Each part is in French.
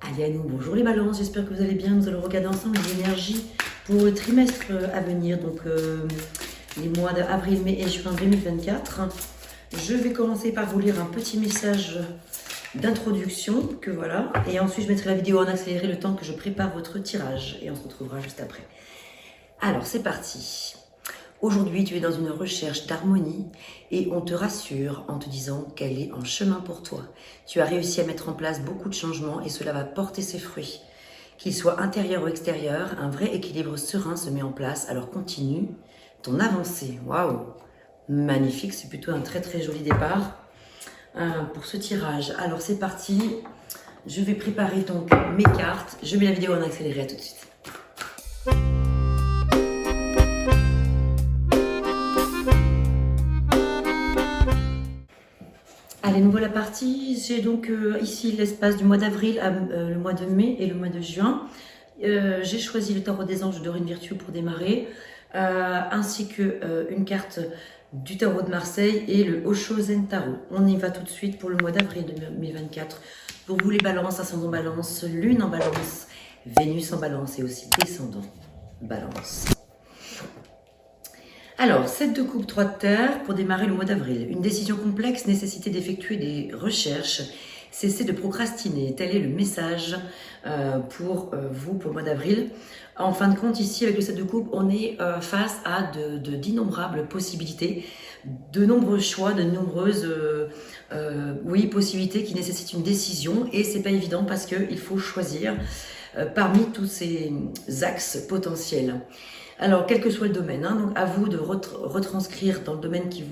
Allez à nous, bonjour les balances, j'espère que vous allez bien. Nous allons regarder ensemble les énergies pour le trimestre à venir, donc les mois d'avril, mai et juin 2024. Je vais commencer par vous lire un petit message d'introduction, que voilà, et ensuite je mettrai la vidéo en accéléré le temps que je prépare votre tirage, et on se retrouvera juste après. Alors c'est parti. Aujourd'hui, tu es dans une recherche d'harmonie et on te rassure en te disant qu'elle est en chemin pour toi. Tu as réussi à mettre en place beaucoup de changements et cela va porter ses fruits. Qu'il soit intérieur ou extérieur, un vrai équilibre serein se met en place, alors continue ton avancée. Waouh! Magnifique, c'est plutôt un très très joli départ pour ce tirage. Alors c'est parti, je vais préparer donc mes cartes. Je mets la vidéo en accéléré, à tout de suite. Allez, nous voilà partis. J'ai donc ici l'espace du mois d'avril, le mois de mai et le mois de juin. J'ai choisi le tarot des anges de Dorine Virtue pour démarrer, ainsi que une carte du tarot de Marseille et le Osho Zen Tarot. On y va tout de suite pour le mois d'avril 2024. Pour vous les balances, ascendant balance, lune en balance, Vénus en balance et aussi descendant balance. Alors, 7 de coupe, 3 de terre pour démarrer le mois d'avril. Une décision complexe, nécessité d'effectuer des recherches, cessez de procrastiner. Tel est le message pour vous, pour le mois d'avril. En fin de compte, ici, avec le 7 de coupe, on est face à d'innombrables possibilités, de nombreux choix, de nombreuses possibilités qui nécessitent une décision. Et c'est pas évident parce qu'il faut choisir parmi tous ces axes potentiels. Alors, quel que soit le domaine, donc à vous de retranscrire dans le domaine qui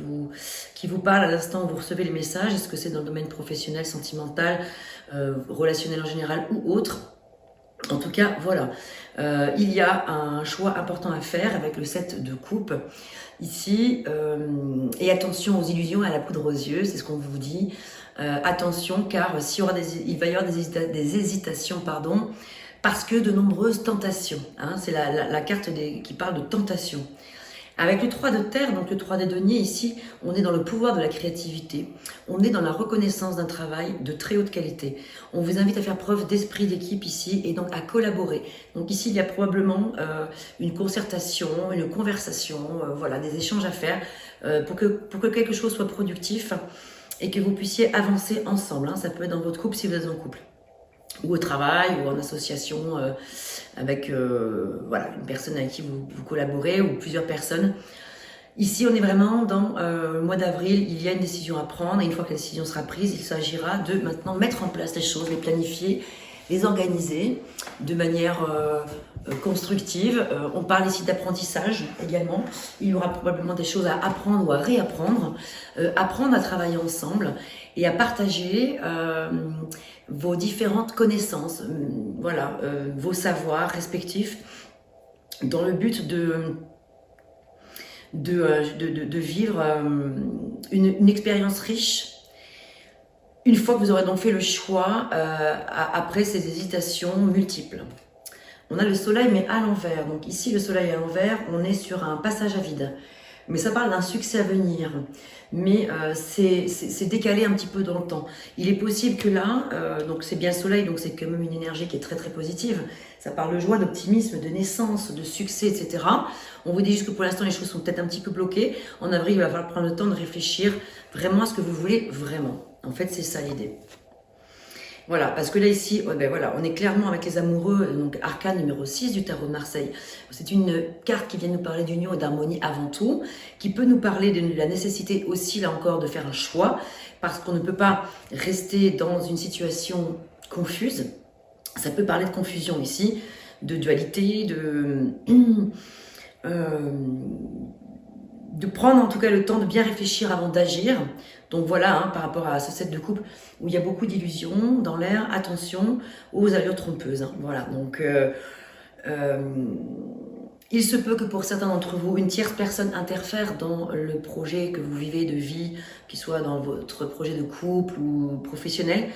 vous parle à l'instant où vous recevez les messages. Est-ce que c'est dans le domaine professionnel, sentimental, relationnel en général ou autre? En tout cas, voilà. Il y a un choix important à faire avec le 7 de coupe ici. Et attention aux illusions et à la poudre aux yeux, c'est ce qu'on vous dit. Attention, car il va y avoir des hésitations, pardon, parce que de nombreuses tentations. C'est la carte qui parle de tentation. Avec le 3 de terre, donc le 3 des deniers ici, on est dans le pouvoir de la créativité. On est dans la reconnaissance d'un travail de très haute qualité. On vous invite à faire preuve d'esprit d'équipe ici et donc à collaborer. Donc ici, il y a probablement une concertation, une conversation, voilà, des échanges à faire pour que quelque chose soit productif et que vous puissiez avancer ensemble. Ça peut être dans votre couple si vous êtes en couple, ou au travail, ou en association avec voilà, une personne avec qui vous collaborez, ou plusieurs personnes. Ici, on est vraiment dans le mois d'avril, il y a une décision à prendre, et une fois que la décision sera prise, il s'agira de maintenant mettre en place les choses, les planifier, les organiser de manière constructive. On parle ici d'apprentissage également. Il y aura probablement des choses à apprendre ou à réapprendre, apprendre à travailler ensemble et à partager vos différentes connaissances, voilà, vos savoirs respectifs, dans le but de vivre une expérience riche. Une fois que vous aurez donc fait le choix, après ces hésitations multiples. On a le soleil, mais à l'envers. Donc ici, le soleil à l'envers, on est sur un passage à vide. Mais ça parle d'un succès à venir. Mais c'est décalé un petit peu dans le temps. Il est possible que là, donc c'est bien le soleil, donc c'est quand même une énergie qui est très très positive. Ça parle de joie, d'optimisme, de naissance, de succès, etc. On vous dit juste que pour l'instant, les choses sont peut-être un petit peu bloquées. En avril, il va falloir prendre le temps de réfléchir vraiment à ce que vous voulez vraiment. En fait, c'est ça l'idée. Voilà, parce que là ici, voilà, on est clairement avec les amoureux, donc arcane numéro 6 du tarot de Marseille. C'est une carte qui vient nous parler d'union et d'harmonie avant tout, qui peut nous parler de la nécessité aussi, là encore, de faire un choix, parce qu'on ne peut pas rester dans une situation confuse. Ça peut parler de confusion ici, de dualité, de prendre en tout cas le temps de bien réfléchir avant d'agir. Donc voilà, par rapport à ce 7 de coupe où il y a beaucoup d'illusions dans l'air, attention aux allures trompeuses. Voilà, donc il se peut que pour certains d'entre vous, une tierce personne interfère dans le projet que vous vivez de vie, qu'il soit dans votre projet de couple ou professionnel.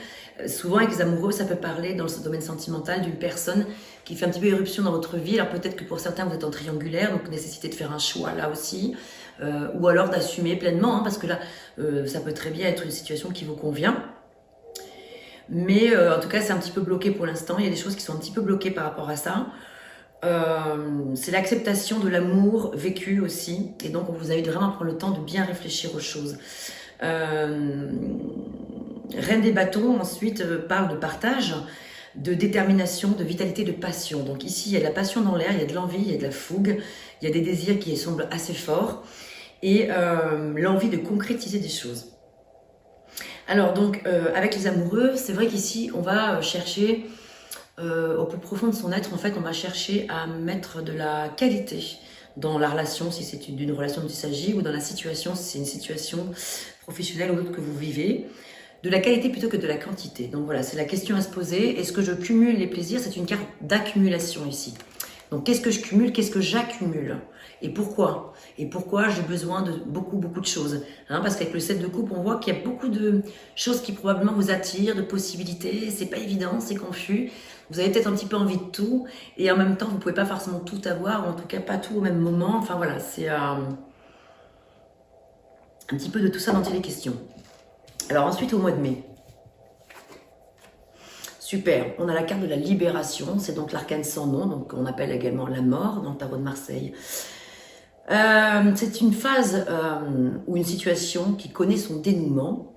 Souvent avec les amoureux, ça peut parler dans le domaine sentimental d'une personne qui fait un petit peu éruption dans votre vie. Alors peut-être que pour certains, vous êtes en triangulaire, donc nécessité de faire un choix là aussi. Ou alors d'assumer pleinement, parce que là, ça peut très bien être une situation qui vous convient. Mais en tout cas, c'est un petit peu bloqué pour l'instant. Il y a des choses qui sont un petit peu bloquées par rapport à ça. C'est l'acceptation de l'amour vécu aussi. Et donc, vous avez vraiment prendre le temps de bien réfléchir aux choses. Reine des bâtons, ensuite, parle de partage, de détermination, de vitalité, de passion. Donc ici, il y a de la passion dans l'air, il y a de l'envie, il y a de la fougue, il y a des désirs qui semblent assez forts et l'envie de concrétiser des choses. Alors donc, avec les amoureux, c'est vrai qu'ici, on va chercher, au plus profond de son être, en fait, on va chercher à mettre de la qualité dans la relation, si c'est d'une relation dont il s'agit, ou dans la situation, si c'est une situation professionnelle ou autre que vous vivez. De la qualité plutôt que de la quantité. Donc voilà, c'est la question à se poser. Est-ce que je cumule les plaisirs? C'est une carte d'accumulation ici. Donc qu'est-ce que je cumule? Qu'est-ce que j'accumule? Et pourquoi? Et pourquoi j'ai besoin de beaucoup de choses, hein? Parce qu'avec le 7 de coupe, on voit qu'il y a beaucoup de choses qui probablement vous attirent, de possibilités. C'est pas évident, c'est confus. Vous avez peut-être un petit peu envie de tout. Et en même temps, vous pouvez pas forcément tout avoir, ou en tout cas pas tout au même moment. Enfin voilà, c'est un petit peu de tout ça dont il est question. Alors ensuite, au mois de mai. Super, on a la carte de la libération, c'est donc l'arcane sans nom, donc on appelle également la mort dans le tarot de Marseille. C'est une phase ou une situation qui connaît son dénouement.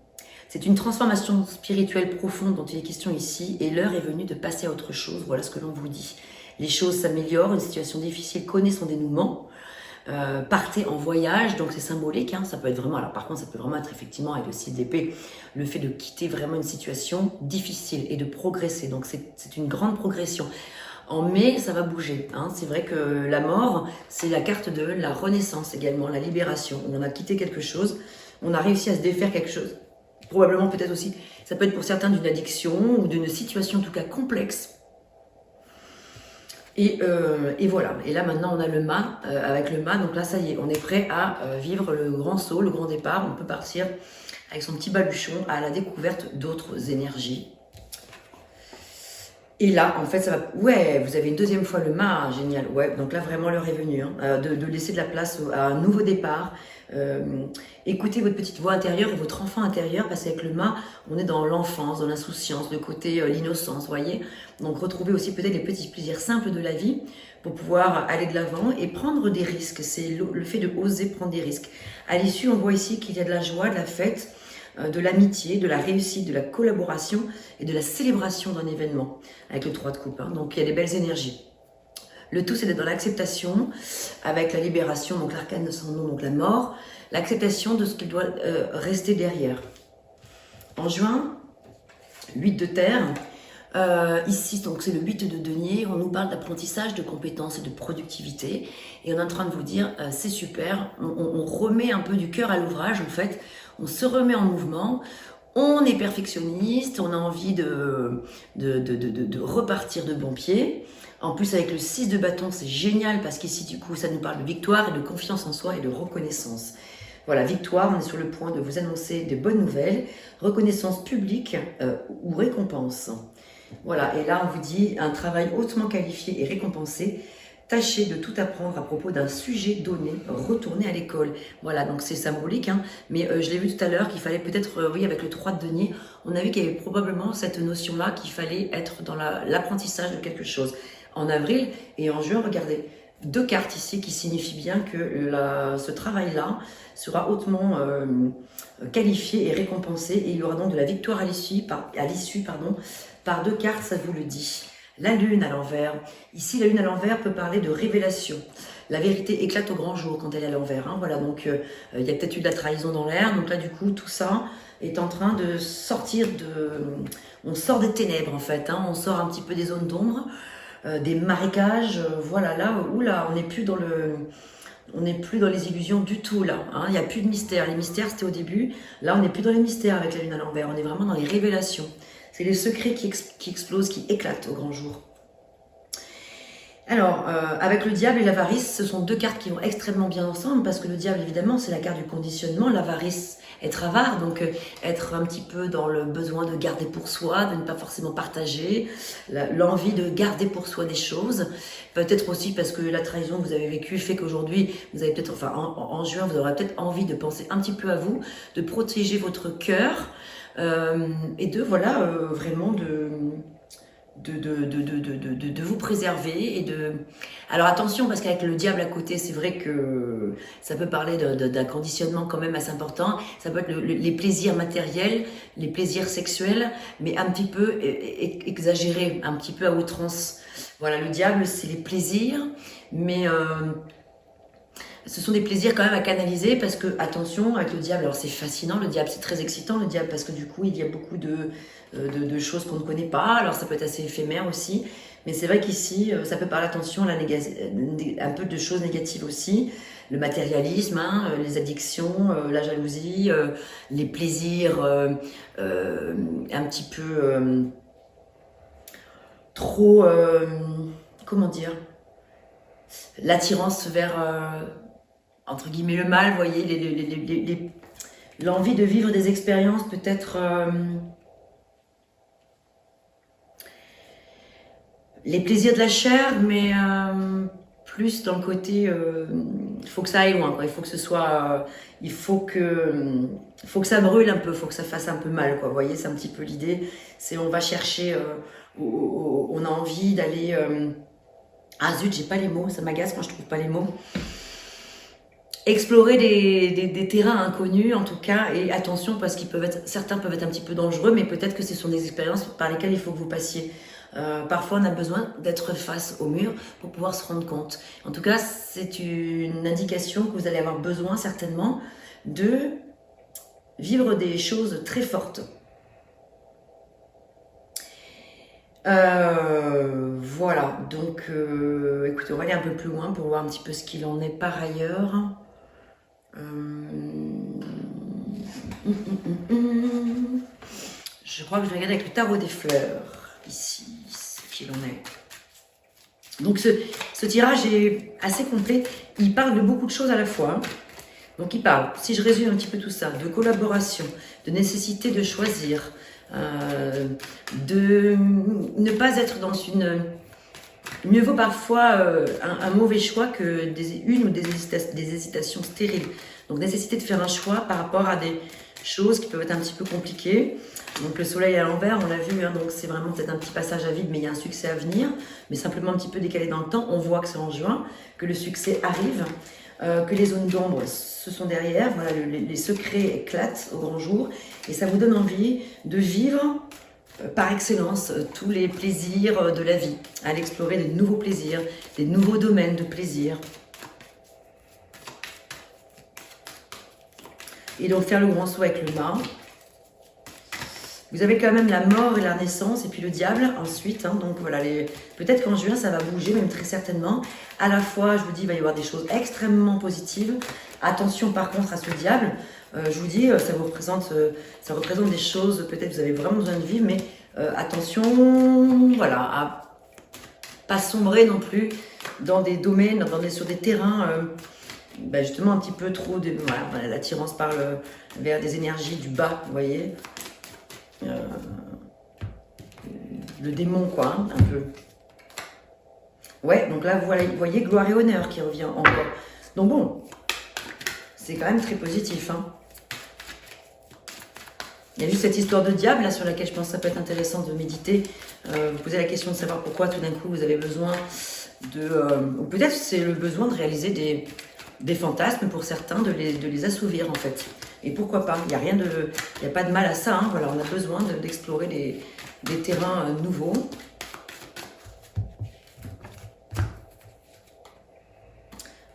C'est une transformation spirituelle profonde dont il est question ici, et l'heure est venue de passer à autre chose, voilà ce que l'on vous dit. Les choses s'améliorent, une situation difficile connaît son dénouement. Partez en voyage, donc c'est symbolique, hein, ça peut être vraiment, alors par contre ça peut vraiment être effectivement avec le 6 d'épée, le fait de quitter vraiment une situation difficile et de progresser, donc c'est une grande progression. En mai, ça va bouger, hein. C'est vrai que la mort, c'est la carte de la renaissance également, la libération, on a quitté quelque chose, on a réussi à se défaire quelque chose, probablement peut-être aussi, ça peut être pour certains d'une addiction ou d'une situation en tout cas complexe. Et voilà, et là maintenant on a le mât, avec le mât, donc là ça y est, on est prêt à vivre le grand saut, le grand départ, on peut partir avec son petit baluchon à la découverte d'autres énergies. Et là, en fait, ça va... Ouais, vous avez une deuxième fois le mât, génial. Ouais, donc là, vraiment, l'heure est venue, hein, de laisser de la place à un nouveau départ. Écoutez votre petite voix intérieure et votre enfant intérieur, parce qu'avec le mât, on est dans l'enfance, dans l'insouciance, le côté l'innocence, voyez. Donc, retrouvez aussi peut-être les petits plaisirs simples de la vie pour pouvoir aller de l'avant et prendre des risques. C'est le fait de oser prendre des risques. À l'issue, on voit ici qu'il y a de la joie, de la fête, de l'amitié, de la réussite, de la collaboration et de la célébration d'un événement avec le 3 de coupe, hein. Donc il y a des belles énergies. Le tout c'est d'être dans l'acceptation avec la libération, donc l'arcane de son nom, donc la mort, l'acceptation de ce qui doit rester derrière. En juin, 8 de terre, ici donc c'est le 8 de denier, on nous parle d'apprentissage, de compétences et de productivité et on est en train de vous dire c'est super, on remet un peu du cœur à l'ouvrage en fait, on se remet en mouvement, on est perfectionniste, on a envie de repartir de bon pied. En plus avec le 6 de bâton c'est génial parce qu'ici du coup ça nous parle de victoire et de confiance en soi et de reconnaissance. Voilà, victoire, on est sur le point de vous annoncer de bonnes nouvelles, reconnaissance publique ou récompense. Voilà, et là on vous dit un travail hautement qualifié et récompensé. Tâchez de tout apprendre à propos d'un sujet donné, retournez à l'école. Voilà, donc c'est symbolique, hein, mais je l'ai vu tout à l'heure qu'il fallait peut-être, oui, avec le 3 de denier, on a vu qu'il y avait probablement cette notion-là qu'il fallait être dans l'apprentissage de quelque chose. En avril et en juin, regardez, deux cartes ici qui signifient bien que ce travail-là sera hautement qualifié et récompensé et il y aura donc de la victoire à l'issue par deux cartes, ça vous le dit. La lune à l'envers. Ici, la lune à l'envers peut parler de révélation. La vérité éclate au grand jour quand elle est à l'envers, hein. Voilà, donc il y a peut-être eu de la trahison dans l'air. Donc là, du coup, tout ça est en train de sortir on sort des ténèbres, en fait, hein. On sort un petit peu des zones d'ombre, des marécages. Voilà, là, oula, on n'est plus dans les illusions du tout, là, hein. Il n'y a plus de mystère. Les mystères, c'était au début. Là, on n'est plus dans les mystères avec la lune à l'envers. On est vraiment dans les révélations. C'est les secrets qui explosent, qui éclatent au grand jour. Alors, avec le diable et l'avarice, ce sont deux cartes qui vont extrêmement bien ensemble, parce que le diable, évidemment, c'est la carte du conditionnement, l'avarice, être avare, donc être un petit peu dans le besoin de garder pour soi, de ne pas forcément partager, l'envie de garder pour soi des choses, peut-être aussi parce que la trahison que vous avez vécue fait qu'aujourd'hui, vous avez peut-être, enfin en juin, vous aurez peut-être envie de penser un petit peu à vous, de protéger votre cœur, et de, voilà, vraiment de vous préserver et de... Alors attention, parce qu'avec le diable à côté, c'est vrai que ça peut parler d'un conditionnement quand même assez important. Ça peut être les plaisirs matériels, les plaisirs sexuels, mais un petit peu exagérés, un petit peu à outrance. Voilà, le diable, c'est les plaisirs, mais ce sont des plaisirs quand même à canaliser, parce que, attention, avec le diable, alors c'est fascinant, le diable, c'est très excitant, le diable, parce que du coup, il y a beaucoup de choses qu'on ne connaît pas, alors ça peut être assez éphémère aussi, mais c'est vrai qu'ici, ça peut parler, attention, un peu de choses négatives aussi, le matérialisme, hein, les addictions, la jalousie, les plaisirs un petit peu trop, comment dire, l'attirance vers, entre guillemets, le mal, vous voyez, l'envie de vivre des expériences peut-être... les plaisirs de la chair, mais plus dans le côté, il faut que ça aille loin, quoi. Il faut que ce soit, il faut que ça brûle un peu, il faut que ça fasse un peu mal, quoi. Vous voyez, c'est un petit peu l'idée. C'est on va chercher, on a envie d'aller. Ah zut, j'ai pas les mots, ça m'agace quand je trouve pas les mots. Explorer des terrains inconnus, en tout cas, et attention, parce qu'ils peuvent être, certains peuvent être un petit peu dangereux, mais peut-être que ce sont des expériences par lesquelles il faut que vous passiez. Parfois, on a besoin d'être face au mur pour pouvoir se rendre compte. En tout cas, c'est une indication que vous allez avoir besoin, certainement, de vivre des choses très fortes. Voilà, donc écoutez, on va aller un peu plus loin pour voir un petit peu ce qu'il en est par ailleurs. Je crois que je vais regarder avec le tarot des fleurs, ici, ce qu'il en est. Donc ce tirage est assez complet, il parle de beaucoup de choses à la fois. Donc il parle, si je résume un petit peu tout ça, de collaboration, de nécessité de choisir, de ne pas être dans une... Mieux vaut parfois un mauvais choix que une ou des hésitations stériles. Donc nécessité de faire un choix par rapport à des choses qui peuvent être un petit peu compliquées. Donc le soleil à l'envers, on l'a vu, hein, donc c'est vraiment peut-être un petit passage à vide, mais il y a un succès à venir, mais simplement un petit peu décalé dans le temps. On voit que c'est en juin, que le succès arrive, que les zones d'ombre se sont derrière, voilà, les secrets éclatent au grand jour, et ça vous donne envie de vivre par excellence tous les plaisirs de la vie, à l'explorer de nouveaux plaisirs, des nouveaux domaines de plaisir. Et donc faire le grand saut avec le mât. Vous avez quand même la mort et la naissance, et puis le diable ensuite. Hein, donc voilà, peut-être qu'en juin, ça va bouger, même très certainement. À la fois, je vous dis, il va y avoir des choses extrêmement positives. Attention par contre à ce diable. Je vous dis, ça représente des choses, peut-être vous avez vraiment besoin de vivre, mais attention, voilà, à pas sombrer non plus dans des domaines, sur des terrains... justement un petit peu trop de... Voilà, l'attirance parle vers des énergies du bas, vous voyez, le démon, quoi, hein, un peu. Ouais, donc là, voilà, vous voyez, gloire et honneur qui revient encore. Donc bon, c'est quand même très positif, hein. Il y a juste cette histoire de diable, là, sur laquelle je pense que ça peut être intéressant de méditer. Vous posez la question de savoir pourquoi, tout d'un coup, vous avez besoin de... ou peut-être c'est le besoin de réaliser des fantasmes pour certains, de les assouvir en fait. Et pourquoi pas, il n'y a pas de mal à ça, hein. Voilà, on a besoin d'explorer des terrains nouveaux.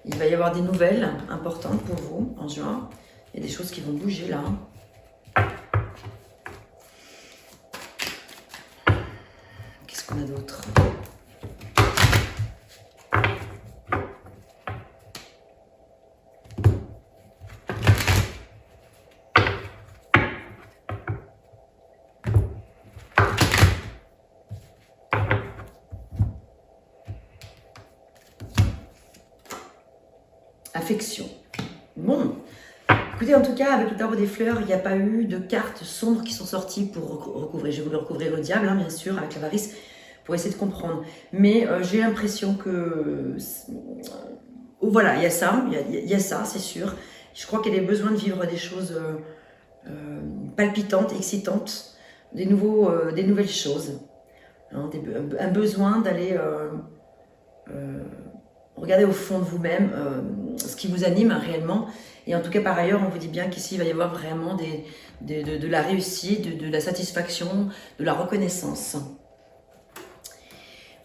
Il va y avoir des nouvelles importantes pour vous en juin. Il y a des choses qui vont bouger là. Qu'est-ce qu'on a d'autre ? Affection. Bon, écoutez, en tout cas, avec le tarot des fleurs, il n'y a pas eu de cartes sombres qui sont sorties pour recouvrir. Je vais vous recouvrir le diable, hein, bien sûr, avec l'avarice, pour essayer de comprendre. Mais j'ai l'impression que... voilà, il y a ça, il y a ça, c'est sûr. Je crois qu'il y a des besoins de vivre des choses palpitante, excitante, des nouvelles choses. Hein, un besoin d'aller regarder au fond de vous-même ce qui vous anime réellement. Et en tout cas, par ailleurs, on vous dit bien qu'ici, il va y avoir vraiment de la réussite, de la satisfaction, de la reconnaissance.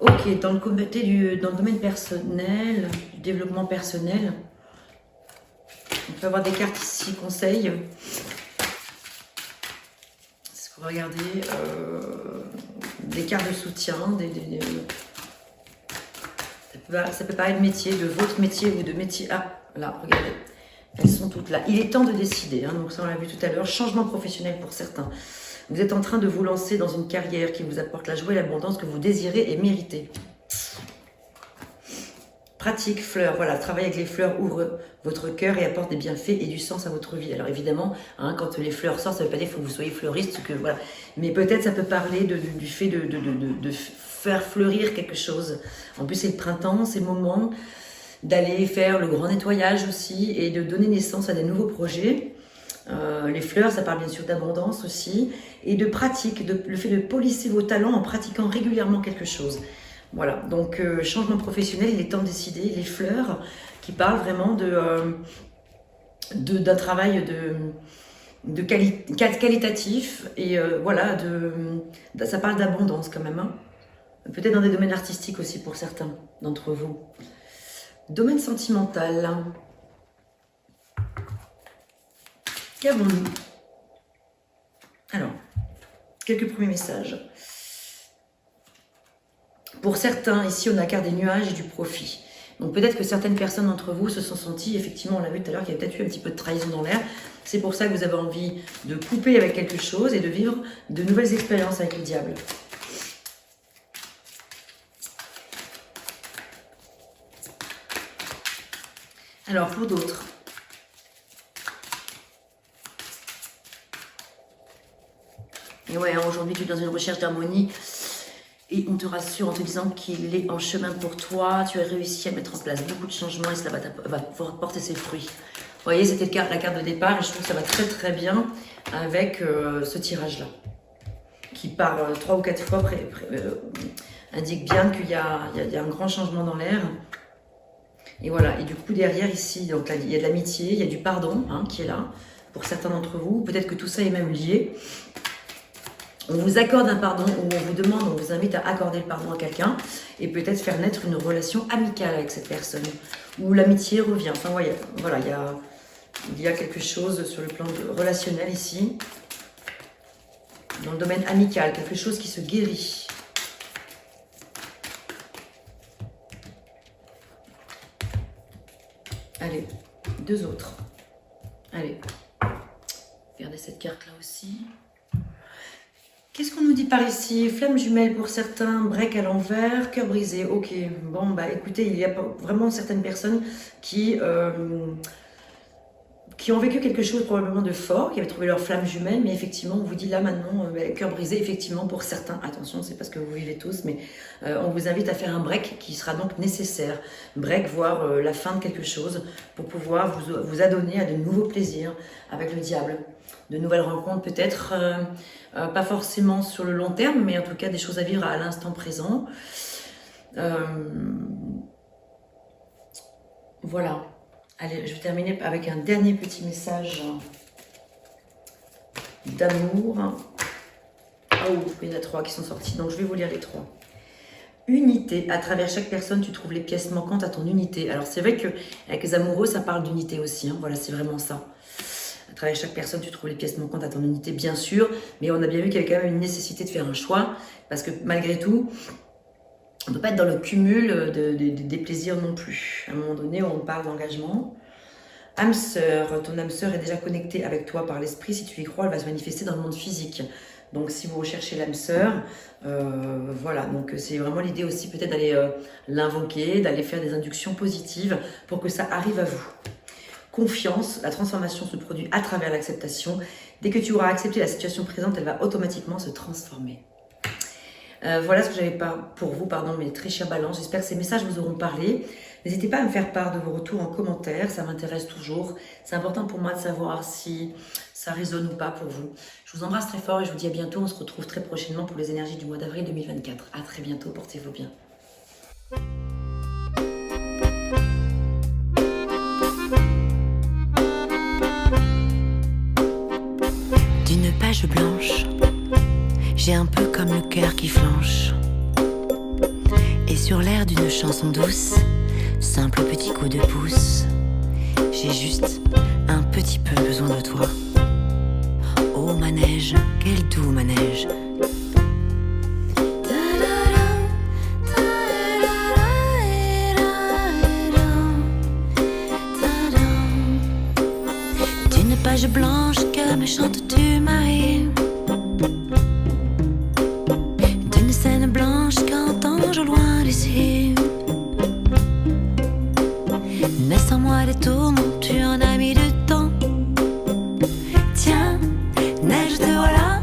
Ok, dans le domaine personnel, du développement personnel, on peut avoir des cartes ici, conseils. C'est ce qu'on va regarder. Des cartes de soutien, ça peut paraître métier, de votre métier ou de métier. Ah, là, regardez. Elles sont toutes là. Il est temps de décider. Hein, donc ça, on l'a vu tout à l'heure. Changement professionnel pour certains. Vous êtes en train de vous lancer dans une carrière qui vous apporte la joie et l'abondance que vous désirez et méritez. Pratique, fleurs. Voilà, travailler avec les fleurs ouvre votre cœur et apporte des bienfaits et du sens à votre vie. Alors évidemment, hein, quand les fleurs sortent, ça ne veut pas dire qu'il faut que vous soyez fleuriste. Voilà. Mais peut-être ça peut parler du fait de faire fleurir quelque chose. En plus, c'est le printemps, c'est le moment d'aller faire le grand nettoyage aussi et de donner naissance à des nouveaux projets. Les fleurs, ça parle bien sûr d'abondance aussi et de pratique, le fait de polisser vos talents en pratiquant régulièrement quelque chose. Voilà, donc changement professionnel, il est temps de décider. Les fleurs qui parlent vraiment d'un travail qualitatif et voilà, ça parle d'abondance quand même. Hein. Peut-être dans des domaines artistiques aussi pour certains d'entre vous. Domaine sentimental. Qu'avons-nous? Alors, quelques premiers messages. Pour certains, ici, on a la carte des nuages et du profit. Donc peut-être que certaines personnes d'entre vous se sont senties, effectivement, on l'a vu tout à l'heure, qu'il y a peut-être eu un petit peu de trahison dans l'air. C'est pour ça que vous avez envie de couper avec quelque chose et de vivre de nouvelles expériences avec le diable. Alors, pour d'autres, et ouais, aujourd'hui, tu es dans une recherche d'harmonie et on te rassure en te disant qu'il est en chemin pour toi. Tu as réussi à mettre en place beaucoup de changements et cela va porter ses fruits. Vous voyez, c'était la carte de départ et je trouve que ça va très très bien avec ce tirage-là qui par 3 ou 4 fois indique bien qu'il y a un grand changement dans l'air. Et voilà, et du coup derrière ici, donc là, il y a de l'amitié, il y a du pardon hein, qui est là pour certains d'entre vous. Peut-être que tout ça est même lié. On vous accorde un pardon ou on vous demande, on vous invite à accorder le pardon à quelqu'un et peut-être faire naître une relation amicale avec cette personne où l'amitié revient. Enfin voilà, il y a quelque chose sur le plan relationnel ici, dans le domaine amical, quelque chose qui se guérit. Allez, 2 autres. Allez, regardez cette carte-là aussi. Qu'est-ce qu'on nous dit par ici? Flamme jumelle pour certains, break à l'envers, cœur brisé. Ok, bon, bah écoutez, il y a vraiment certaines personnes qui ont vécu quelque chose probablement de fort, qui avaient trouvé leur flamme jumelle, mais effectivement, on vous dit là maintenant, cœur brisé, effectivement, pour certains, attention, c'est pas ce que vous vivez tous, mais on vous invite à faire un break qui sera donc nécessaire. Break, voire la fin de quelque chose, pour pouvoir vous adonner à de nouveaux plaisirs avec le diable. De nouvelles rencontres peut-être, pas forcément sur le long terme, mais en tout cas des choses à vivre à l'instant présent. Voilà. Allez, je vais terminer avec un dernier petit message d'amour. Oh, il y en a 3 qui sont sortis, donc je vais vous lire les 3. Unité. À travers chaque personne, tu trouves les pièces manquantes à ton unité. Alors c'est vrai qu'avec les amoureux, ça parle d'unité aussi. Hein. Voilà, c'est vraiment ça. À travers chaque personne, tu trouves les pièces manquantes à ton unité, bien sûr. Mais on a bien vu qu'il y avait quand même une nécessité de faire un choix. Parce que malgré tout, on ne peut pas être dans le cumul des plaisirs non plus. À un moment donné, on parle d'engagement. Âme sœur, ton âme sœur est déjà connectée avec toi par l'esprit. Si tu y crois, elle va se manifester dans le monde physique. Donc si vous recherchez l'âme sœur, voilà. Donc c'est vraiment l'idée aussi peut-être d'aller l'invoquer, d'aller faire des inductions positives pour que ça arrive à vous. Confiance, la transformation se produit à travers l'acceptation. Dès que tu auras accepté la situation présente, elle va automatiquement se transformer. Voilà ce que j'avais pour vous, mes très chers balances. J'espère que ces messages vous auront parlé. N'hésitez pas à me faire part de vos retours en commentaire, ça m'intéresse toujours. C'est important pour moi de savoir si ça résonne ou pas pour vous. Je vous embrasse très fort et je vous dis à bientôt. On se retrouve très prochainement pour les énergies du mois d'avril 2024. À très bientôt, portez-vous bien. D'une page blanche, j'ai un peu comme le cœur qui flanche. Et sur l'air d'une chanson douce, simple petit coup de pouce, j'ai juste un petit peu besoin de toi. Oh manège, quel doux manège. D'une page blanche que me chantes-tu Marie, d'une scène blanche qu'entends-je au loin d'ici. Naissent en moi des tourments, tu en as mis du temps. Tiens, neige te voilà.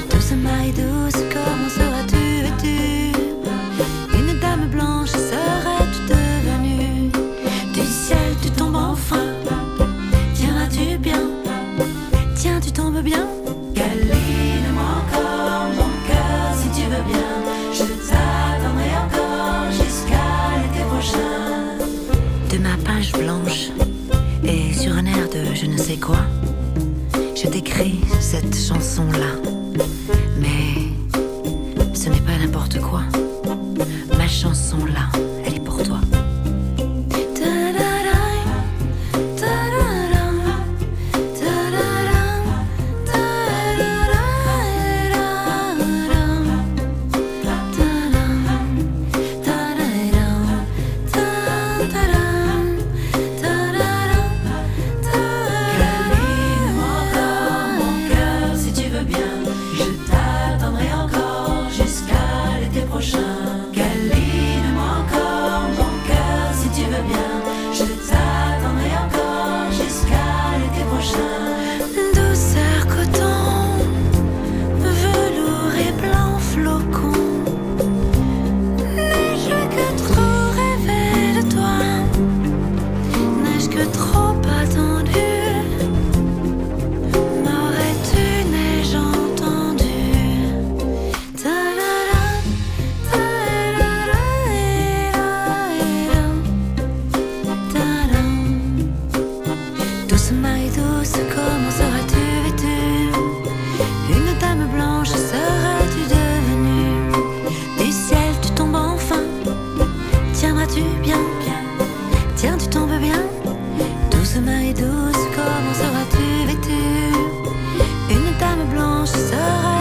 Douce maille douce, comment seras-tu vêtue? Une dame blanche serais-tu devenue? Du ciel tu tombes enfin. Tiendras-tu bien? Tiens, tu tombes bien? Câline-moi encore mon cœur si tu veux bien. Je t'attendrai encore jusqu'à l'été prochain. De ma page blanche et sur un air de je ne sais quoi, je t'écris cette chanson-là. Mais ce n'est pas n'importe quoi. Ma chanson-là, elle est pour toi. Douceur coton, velours et blanc flocon, neige que trop rêvé de toi, neige que trop attendue. M'aurais-tu neige entendue? Douce maille douce, comment seras-tu vêtue? Une dame blanche seras-tu devenue? Du ciel tu tombes enfin. Tiendras-tu bien? Tiens, tu tombes bien? Douce maille douce, comment seras-tu vêtue? Une dame blanche seras-tu